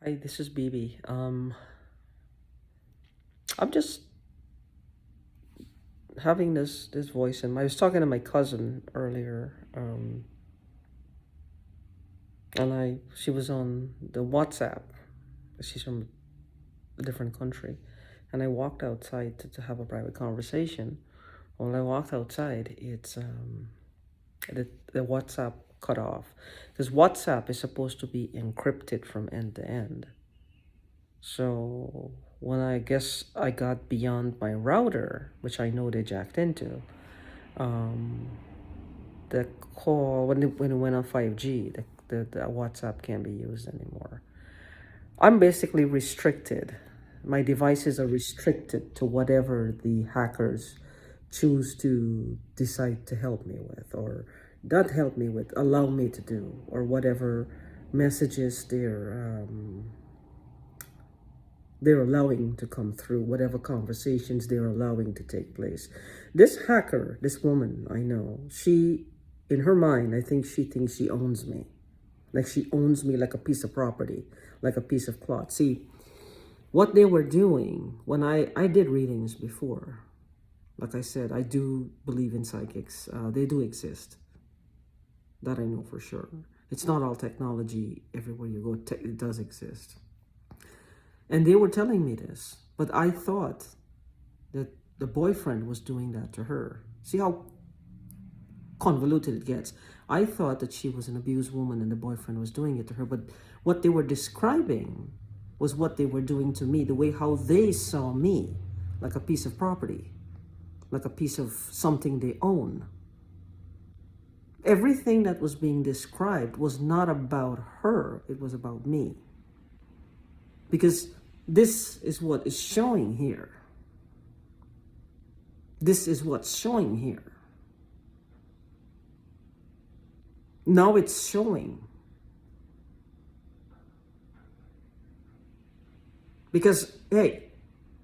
Hi, this is BB. I'm just having this voice, and I was talking to my cousin earlier, and she was on the WhatsApp. She's from a different country, and I walked outside to have a private conversation. When I walked outside, the WhatsApp cut off because WhatsApp is supposed to be encrypted from end to end. So when I guess I got beyond my router, which I know they jacked into, um, the call when it went on 5G, the WhatsApp can't be used anymore. I'm basically restricted. My devices are restricted to whatever the hackers choose to decide to help me with, or not help me with, allow me to do, or whatever messages they're allowing to come through, whatever conversations they're allowing to take place. This hacker, this woman I know, in her mind, I think she thinks she owns me. Like she owns me like a piece of property, like a piece of cloth. See, what they were doing when I did readings before, like I said, I do believe in psychics. They do exist. That I know for sure. It's not all technology everywhere you go. It does exist. And they were telling me this, but I thought that the boyfriend was doing that to her. See how convoluted it gets. I thought that she was an abused woman and the boyfriend was doing it to her, but what they were describing was what they were doing to me, the way how they saw me, like a piece of property, like a piece of something they own. Everything that was being described was not about her, it was about me. Because this is what is showing here. This is what's showing here. Now it's showing. Because, hey,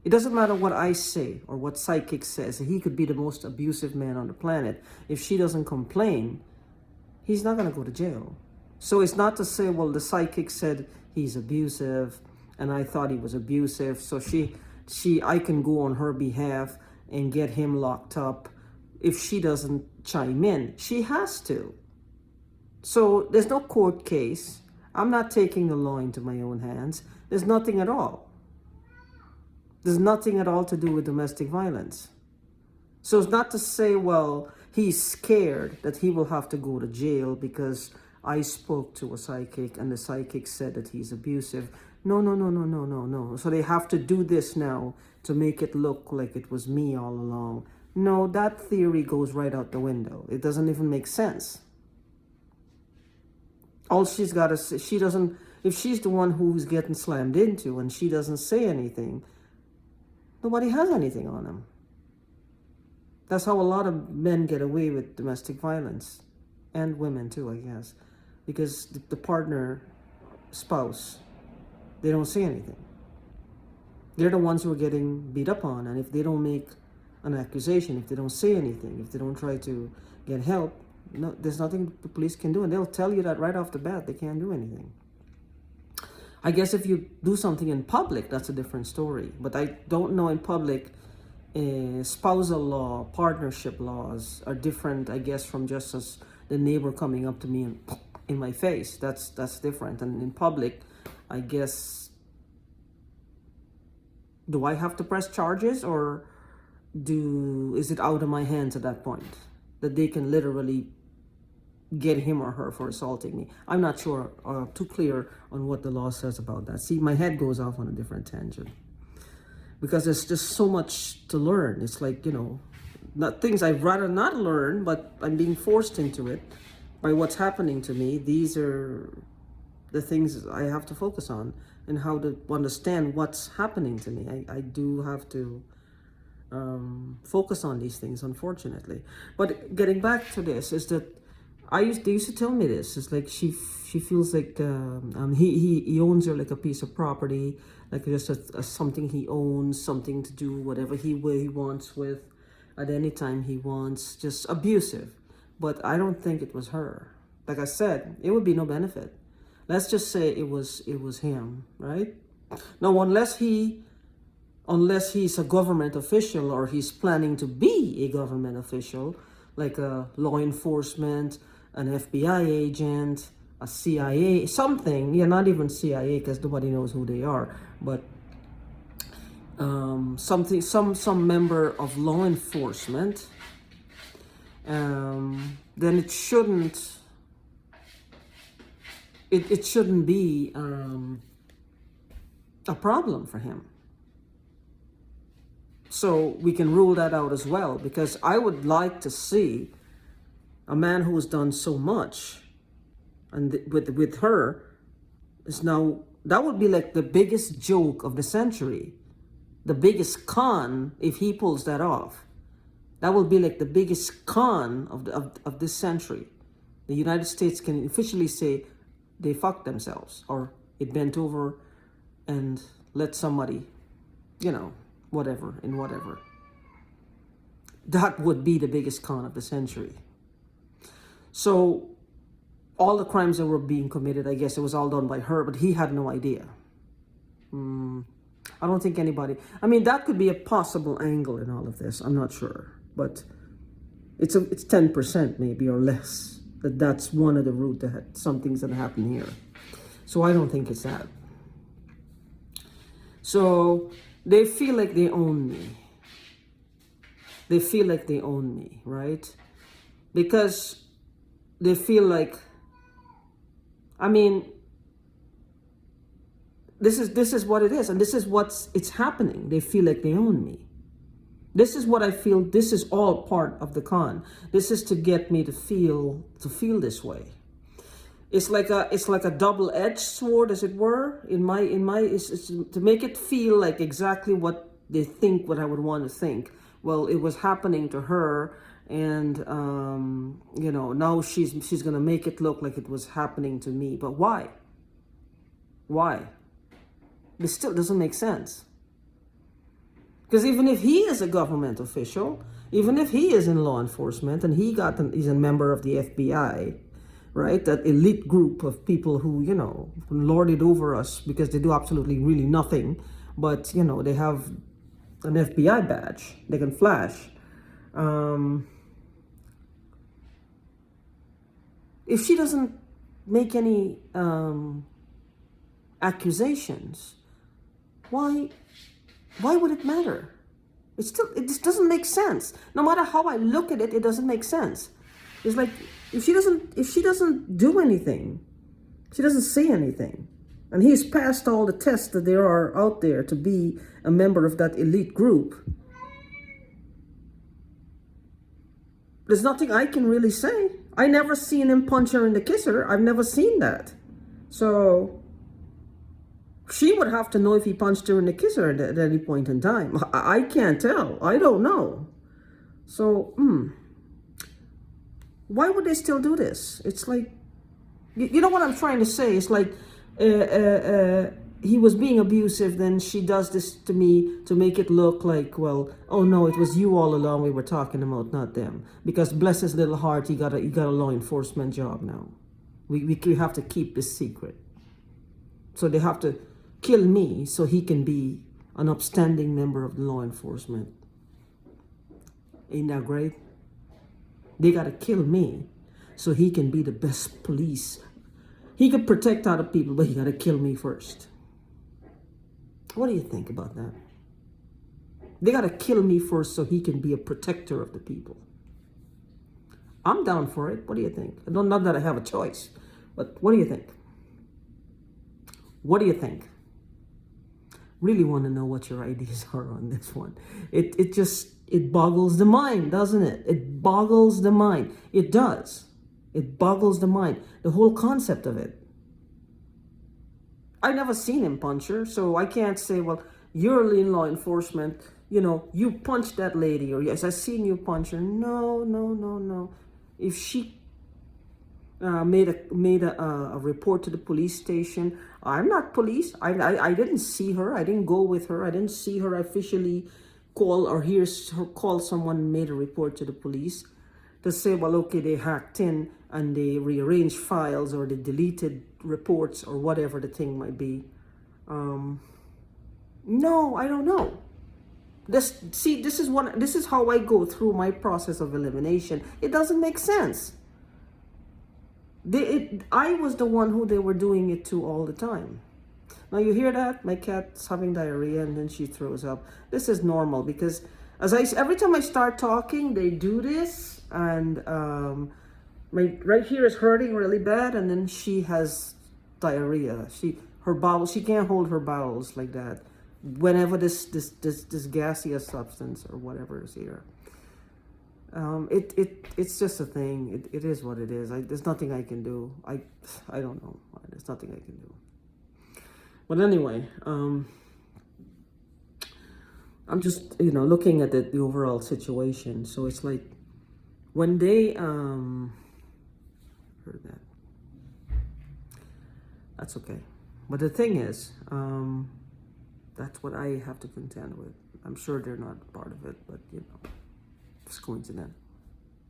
it doesn't matter what I say or what psychic says. He could be the most abusive man on the planet. If she doesn't complain, he's not going to go to jail. So it's not to say, well, the psychic said he's abusive and I thought he was abusive. So I can go on her behalf and get him locked up. If she doesn't chime in, she has to. So there's no court case. I'm not taking the law into my own hands. There's nothing at all. There's nothing at all to do with domestic violence. So it's not to say, well, he's scared that he will have to go to jail because I spoke to a psychic and the psychic said that he's abusive. No, no, no, no, no, no, no. So they have to do this now to make it look like it was me all along. No, that theory goes right out the window. It doesn't even make sense. All she's got to say, if she's the one who's getting slammed into and she doesn't say anything, nobody has anything on him. That's how a lot of men get away with domestic violence, and women too, I guess, because the partner, spouse, they don't say anything. They're the ones who are getting beat up on, and if they don't make an accusation, if they don't say anything, if they don't try to get help, no, there's nothing the police can do, and they'll tell you that right off the bat. They can't do anything. I guess if you do something in public, that's a different story. But I don't know in public, spousal law, partnership laws are different, I guess, from just as the neighbor coming up to me and in my face. That's different. And in public, I guess, do I have to press charges, or is it out of my hands at that point that they can literally get him or her for assaulting me? I'm not sure, too clear on what the law says about that. See, my head goes off on a different tangent because there's just so much to learn. It's like, not things I'd rather not learn, but I'm being forced into it by what's happening to me. These are the things I have to focus on and how to understand what's happening to me. I do have to focus on these things, unfortunately. But getting back to this is that they used to tell me this. It's like she feels like he owns her like a piece of property, like just a something he owns, something to do whatever he wants with at any time he wants, just abusive. But I don't think it was her. Like I said, it would be no benefit. Let's just say it was him, right? Now, unless he's a government official or he's planning to be a government official, like a law enforcement, an FBI agent, a CIA, something. Yeah, not even CIA because nobody knows who they are, but something, some member of law enforcement. Then it shouldn't. It shouldn't be a problem for him. So we can rule that out as well, because I would like to see a man who has done so much, and with her, is now, that would be like the biggest joke of the century, the biggest con if he pulls that off. That will be like the biggest con of this century. The United States can officially say they fucked themselves, or it bent over and let somebody, whatever and whatever. That would be the biggest con of the century. So all the crimes that were being committed, I guess it was all done by her, but he had no idea. I don't think anybody, that could be a possible angle in all of this. I'm not sure, but it's 10% maybe or less. That's one of the root that some things that happen here. So I don't think it's that. So they feel like they own me. They feel like they own me, right? Because they feel like, this is what it is, and this is it's happening. They feel like they own me. This is what I feel. This is all part of the con. This is to get me to feel this way. It's like a double-edged sword, as it were. It's to make it feel like exactly what they think, what I would want to think. Well, it was happening to her, and now she's gonna make it look like it was happening to me. But why? Why? It still doesn't make sense. Because even if he is a government official, even if he is in law enforcement and he's a member of the FBI, right? That elite group of people who, lord it over us because they do absolutely really nothing, but, they have an FBI badge they can flash. If she doesn't make any accusations, why would it matter? It just doesn't make sense. No matter how I look at it, it doesn't make sense. It's like if she doesn't do anything, she doesn't say anything, and he's passed all the tests that there are out there to be a member of that elite group, there's nothing I can really say. I never seen him punch her in the kisser. I've never seen that. So she would have to know if he punched her in the kisser at any point in time. I can't tell. I don't know. So, why would they still do this? It's like, you know what I'm trying to say? It's like he was being abusive, then she does this to me to make it look like, well, oh no, it was you all along we were talking about, not them. Because bless his little heart, he got a law enforcement job now. We have to keep this secret. So they have to kill me so he can be an upstanding member of the law enforcement. Ain't that great? They gotta kill me so he can be the best police. He could protect other people, but he gotta kill me first. What do you think about that? They gotta kill me first so he can be a protector of the people. I'm down for it. What do you think? Not that I have a choice, but what do you think? What do you think? Really want to know what your ideas are on this one. It boggles the mind, doesn't it? It boggles the mind. It does. It boggles the mind. The whole concept of it. I never seen him punch her, so I can't say, well, you're in law enforcement, you punched that lady, or yes, I seen you punch her. No. If she made a report to the police station, I'm not police. I didn't see her. I didn't go with her. I didn't see her officially call or hear her call someone and made a report to the police. to say, well, okay, they hacked in and they rearranged files or they deleted reports or whatever the thing might be. No, I don't know. This is how I go through my process of elimination. It doesn't make sense. I was the one who they were doing it to all the time. Now you hear that? My cat's having diarrhea and then she throws up. This is normal because every time I start talking, they do this, and my right here is hurting really bad, and then she has diarrhea. Her bowels, she can't hold her bowels like that. Whenever this gaseous substance or whatever is here. It's just a thing. It is what it is. There's nothing I can do. I don't know. There's nothing I can do. But anyway, I'm just looking at the overall situation. So it's like when they heard that. That's okay. But the thing is, that's what I have to contend with. I'm sure they're not part of it, but it's coincidental.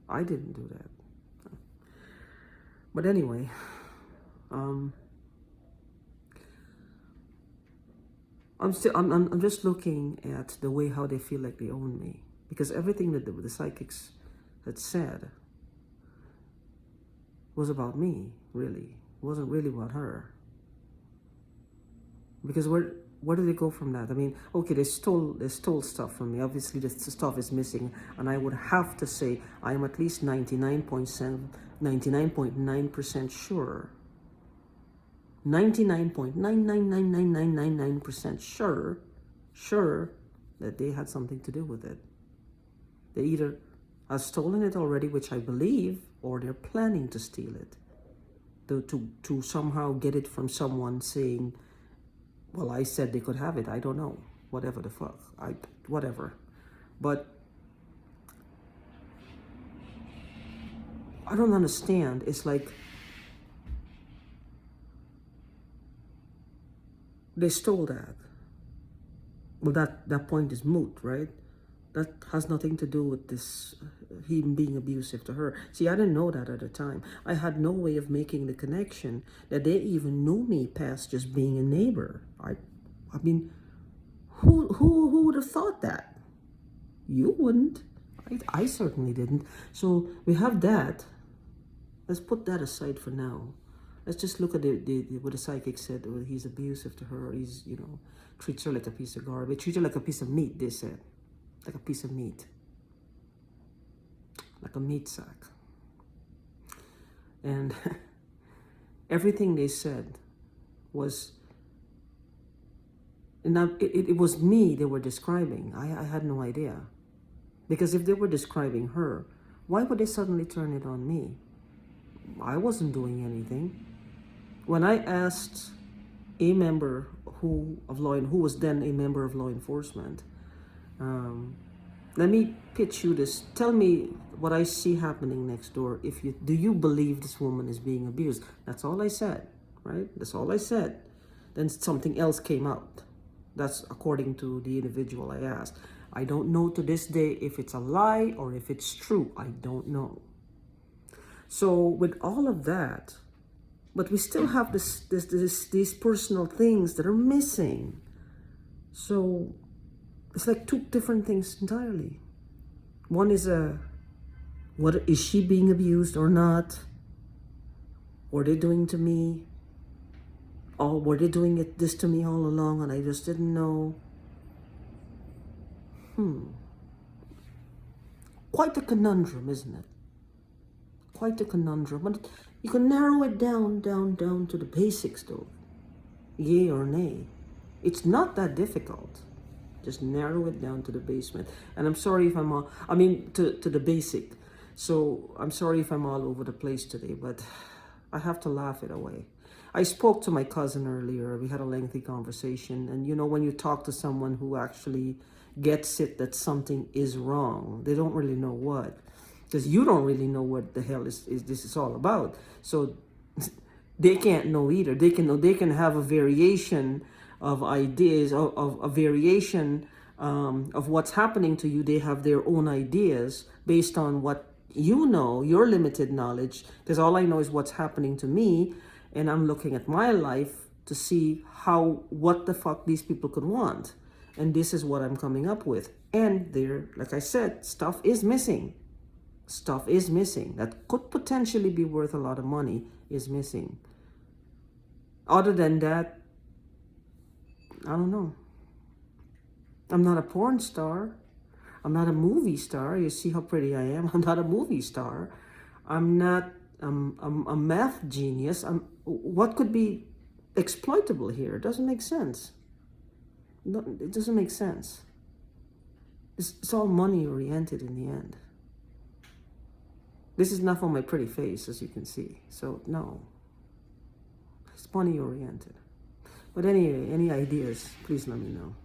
I didn't do that. But anyway, I'm just looking at the way how they feel like they own me, because everything that the psychics had said was about me. Really, it wasn't really about her. Because where do they go from that? I mean, okay, they stole stuff from me. Obviously, the stuff is missing, and I would have to say I am at least 99.9% sure. 99.9999999% sure that they had something to do with it. They either have stolen it already, which I believe, or they're planning to steal it, to somehow get it from someone saying, well, I said they could have it. I don't know. Whatever the fuck. Whatever. But I don't understand. It's like they stole that. Well, that point is moot, right? That has nothing to do with this, him being abusive to her. See, I didn't know that at the time. I had no way of making the connection that they even knew me past just being a neighbor. I mean, who would have thought that? You wouldn't. I certainly didn't. So we have that. Let's put that aside for now. Let's just look at what the psychic said. Well, he's abusive to her. He's, treats her like a piece of garbage. Treats her like a piece of meat, they said. Like a piece of meat. Like a meat sack. And everything they said was, and it was me they were describing. I had no idea. Because if they were describing her, why would they suddenly turn it on me? I wasn't doing anything. When I asked a member who was then a member of law enforcement, let me pitch you this. Tell me what I see happening next door. Do you believe this woman is being abused? That's all I said, right? That's all I said. Then something else came out. That's according to the individual I asked. I don't know to this day if it's a lie or if it's true. I don't know. So with all of that, but we still have these personal things that are missing. So it's like two different things entirely. One is what is she being abused or not? What are they doing to me? Or were they doing this to me all along and I just didn't know? Quite a conundrum, isn't it? Quite a conundrum. But you can narrow it down to the basics though. Yay or nay. It's not that difficult. Just narrow it down to the basement. And I'm sorry if to the basic. So I'm sorry if I'm all over the place today, but I have to laugh it away. I spoke to my cousin earlier. We had a lengthy conversation. And when you talk to someone who actually gets it that something is wrong, they don't really know what. Because you don't really know what the hell this is all about. So they can't know either. They can have a variation of ideas, of a variation of what's happening to you. They have their own ideas based on what You know your limited knowledge, because all I know is what's happening to me, and I'm looking at my life to see what the fuck these people could want. And this is what I'm coming up with. And there, like I said, stuff is missing. Stuff is missing that could potentially be worth a lot of money is missing. Other than that, I don't know. I'm not a porn star. I'm not a movie star. You see how pretty I am? I'm not a movie star. I'm not I'm a math genius. What could be exploitable here? It doesn't make sense. No, it doesn't make sense. It's all money oriented in the end. This is not for my pretty face, as you can see. So no, it's money oriented. But anyway, any ideas, please let me know.